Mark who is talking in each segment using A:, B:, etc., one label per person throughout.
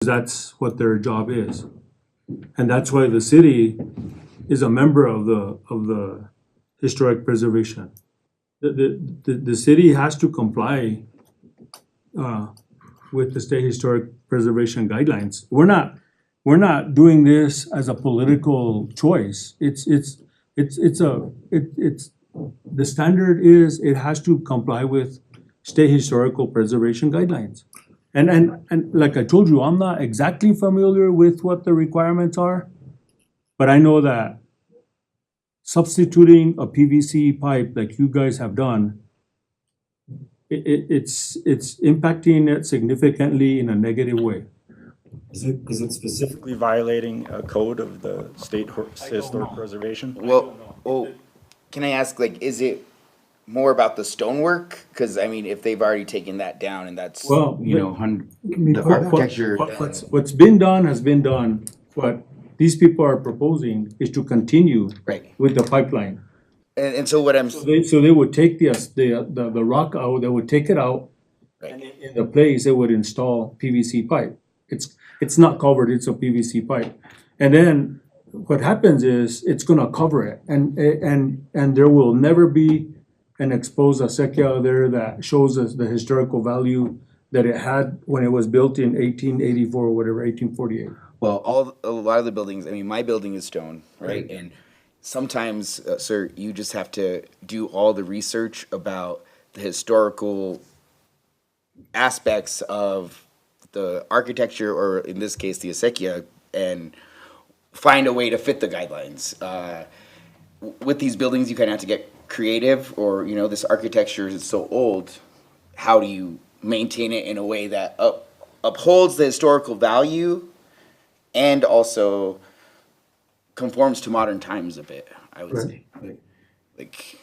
A: That's what their job is. And that's why the city is a member of the historic preservation. The city has to comply with the state historic preservation guidelines. We're not doing this as a political choice. The standard is it has to comply with state historical preservation guidelines. And like I told you, I'm not exactly familiar with what the requirements are, but I know that substituting a PVC pipe like you guys have done, it's impacting it significantly in a negative way.
B: Is it specifically violating a code of the state historic preservation?
C: Well, can I ask, like, is it more about the stonework? Because, I mean, if they've already taken that down and that's,
A: Well,
C: you know, the
A: what-
C: architecture.
A: what's been done has been done. What these people are proposing is to continue
C: Right.
A: with the pipeline.
C: And so what I'm,
A: So they would take the rock out, they would take it out, and
C: right,
A: in the place, they would install PVC pipe. It's not covered, it's a PVC pipe. And then what happens is, it's gonna cover it, and there will never be an exposed acequia there that shows us the historical value that it had when it was built in 1884 or whatever, 1848.
C: well, a lot of the buildings, I mean, my building is stone, right? And sometimes, sir, you just have to do all the research about the historical aspects of the architecture, or in this case, the acequia, and find a way to fit the guidelines. With these buildings, you kind of have to get creative, or, you know, this architecture is so old, how do you maintain it in a way that upholds the historical value and also conforms to modern times a bit, I would say. Like,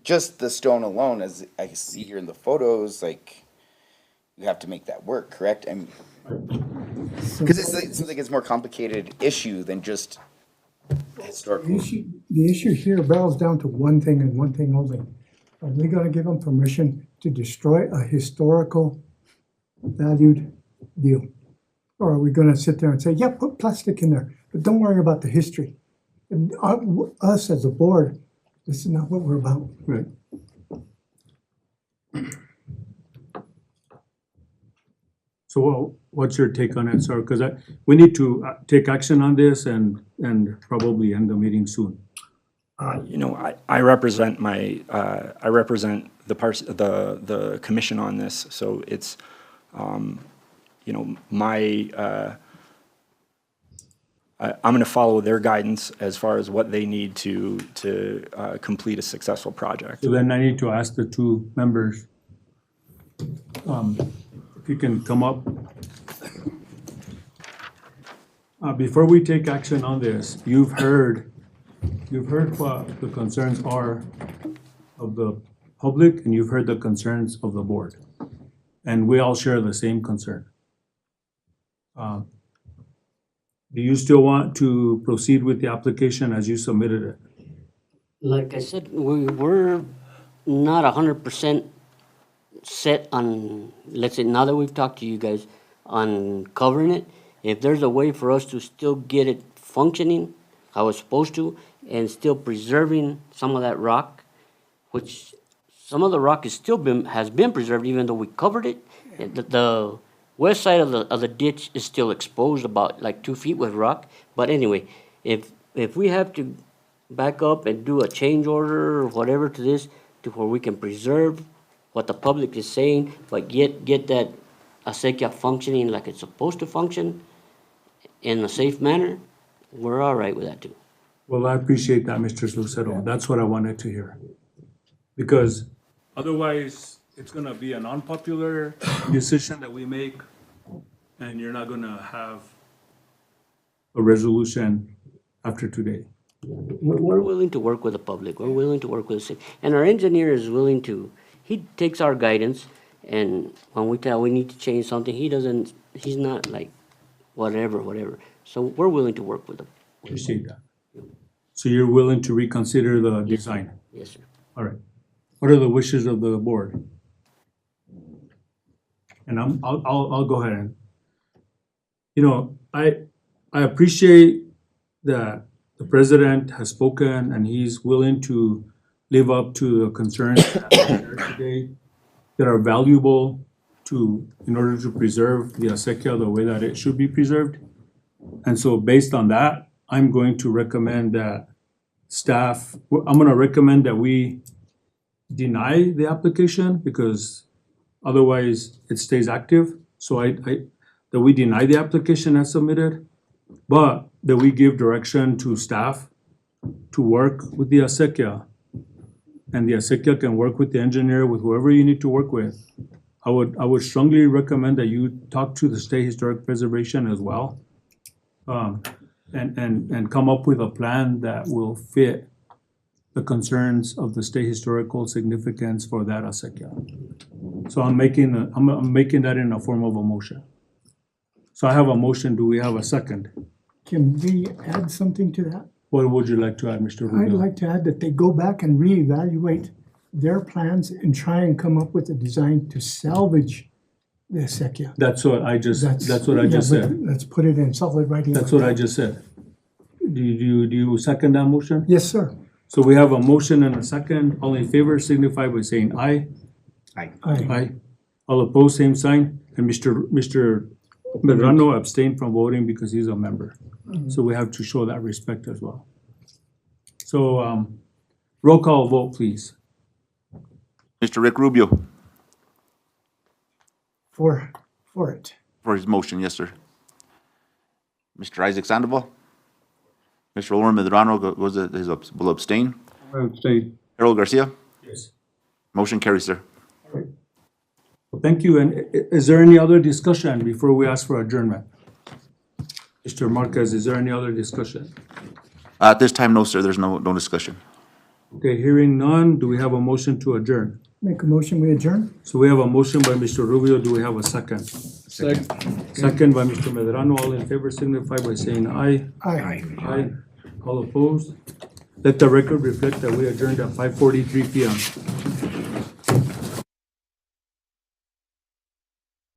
C: just the stone alone, as I see here in the photos, like, you have to make that work, correct? And because it seems like it's a more complicated issue than just historical.
D: The issue here boils down to one thing and one thing only. Are we gonna give them permission to destroy a historical valued deal? Or are we gonna sit there and say, yeah, put plastic in there, but don't worry about the history? And us as a board, this is not what we're about.
A: Right. So what's your take on it, sir? Because we need to take action on this and probably end the meeting soon.
B: You know, I represent I represent the commission on this, so it's, you know, I'm gonna follow their guidance as far as what they need to complete a successful project.
A: So then I need to ask the two members, if you can come up. Before we take action on this, you've heard what the concerns are of the public, and you've heard the concerns of the board. And we all share the same concern. Do you still want to proceed with the application as you submitted it?
E: Like I said, we're not 100% set on, let's say, now that we've talked to you guys, on covering it. If there's a way for us to still get it functioning how it's supposed to, and still preserving some of that rock, which some of the rock has been preserved even though we covered it. The west side of the ditch is still exposed about like 2 feet with rock. But anyway, if we have to back up and do a change order or whatever to this, to where we can preserve what the public is saying, but get that acequia functioning like it's supposed to function in a safe manner, we're all right with that too.
A: Well, I appreciate that, Mr. Lucero. That's what I wanted to hear. Because otherwise, it's gonna be an unpopular decision that we make, and you're not gonna have a resolution after today.
E: We're willing to work with the public. We're willing to work with the city. And our engineer is willing to, he takes our guidance, and when we tell we need to change something, he's not like, whatever. So we're willing to work with them.
A: Appreciate that. So you're willing to reconsider the design?
E: Yes, sir.
A: All right. What are the wishes of the board? And I'll go ahead you know, I appreciate that the president has spoken and he's willing to live up to the concerns that are shared today that are valuable in order to preserve the acequia the way that it should be preserved. And so based on that, I'm going to recommend that I'm gonna recommend that we deny the application because otherwise it stays active. So that we deny the application as submitted, but that we give direction to staff to work with the acequia. And the acequia can work with the engineer, with whoever you need to work with. I would strongly recommend that you talk to the State Historic Preservation as well. And come up with a plan that will fit the concerns of the state historical significance for that acequia. So I'm making that in a form of a motion. So I have a motion. Do we have a second?
D: Can we add something to that?
A: What would you like to add, Mr.
D: I'd
A: Rubio?
D: like to add that they go back and reevaluate their plans and try and come up with a design to salvage the acequia.
A: That's what I just
D: Yeah,
A: said.
D: but let's put it in solid writing.
A: That's what I just said. Do you second that motion?
D: Yes, sir.
A: So we have a motion and a second. All in favor signify by saying aye.
D: Aye.
A: Aye. All opposed, same sign. And Mr. Medrano abstained from voting because he's a member. So we have to show that respect as well. So, roll call vote, please.
F: Mr. Rick Rubio,
D: For it.
F: for his motion, yes, sir. Mr. Isaac Sandoval. Mr. Olmer Medrano will abstain.
A: Abstain.
F: Harold Garcia,
A: Yes.
F: motion carries, sir.
A: Well, thank you. And is there any other discussion before we ask for adjournment? Mr. Marquez, is there any other discussion?
F: At this time, no, sir, there's no discussion.
A: Okay, hearing none, do we have a motion to adjourn?
D: Make a motion, we adjourn?
A: So we have a motion by Mr. Rubio. Do we have a second? Second by Mr. Medrano. All in favor signify by saying aye.
D: Aye.
A: Aye. All opposed? Let the record reflect that we adjourned at 5:43 PM.